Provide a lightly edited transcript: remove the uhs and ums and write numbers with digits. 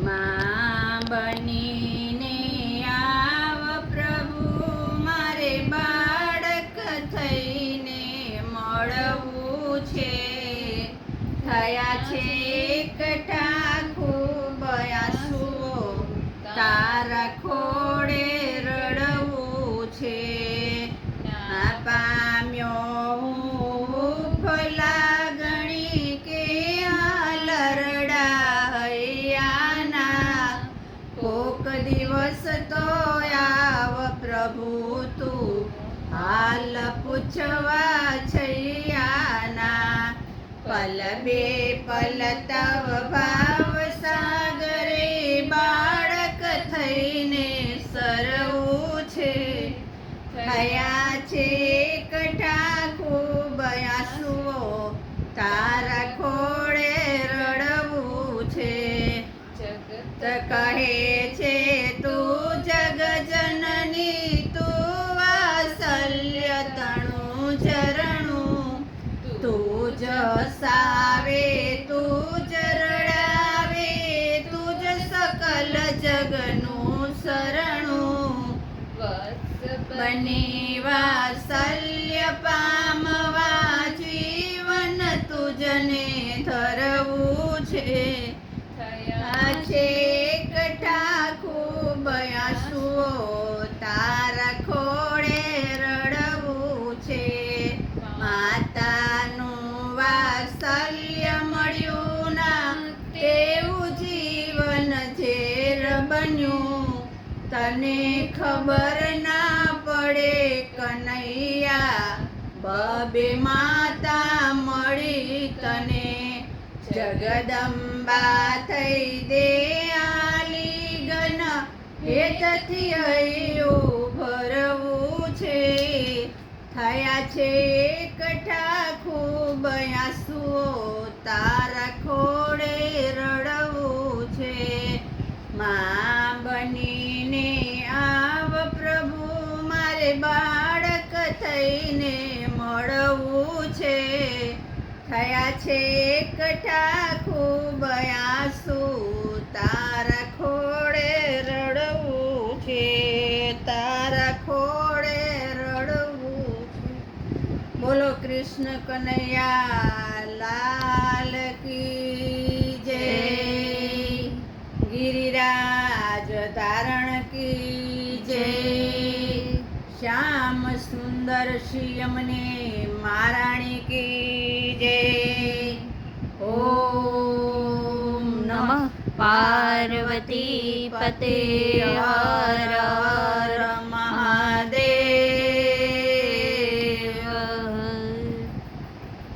માં બનીને આવ પ્રભુ, મારે બાળક થઈને મળવું છે. થયા છે એકઠા ખૂબ આંસુઓ, તારા ખોળે રડવું છે. ના પામ્યો હું લાગણી કે લરડા હૈયાના, કોક દિવસ તો આવ પ્રભુ તું હાલ પૂછવા છૈયાના. પલ બે પલ તવ ભાવ સાગરે બાળક થઈને સરવું છે. થયા છે એકઠા ખૂબ આંસુઓ, તારા ખોળે રડવું છે. જગત કહે છે તું જગજનની, તું વાત્સલ્ય તણું ઝરણું, તું જ સાવે તું જ રડાવે, તું જ સકલ જગનું શરણું. બની વાત્સલ્ય પામવા જીવન તુજને ધરવું છે. થયા છે એકઠા ખૂબ આંસુઓ, તારા ખોળે રડવું છે. માતાનું વાત્સલ્ય મળ્યું ના, તેવું જીવન ઝેર બન્યું. તને ખબર ના પડે કનૈયા, બબે માતા મળી તને. જગદંબા થઈ દે આલિંગન, હેતથી હૈયું ભરવું છે. થયા છે એકઠા ખૂબ આંસુઓ, તારા ખોળે રડવું છે. માં બનીને આવ પ્રભુ, મારે બાળક થઈને મળવું છે. થયા છે એકઠા ખૂબ આંસુ, તારા ખોળે રડવું છે. તારા ખોળે રડવું છે. બોલો કૃષ્ણ કનૈયા લાલ કી જય. ગિરિરાજ ધારણ કી જય. શ્યામ સુંદર શ્યામને મહારાણી કી જય. ઓમ નમઃ પાર્વતી પતે હર હર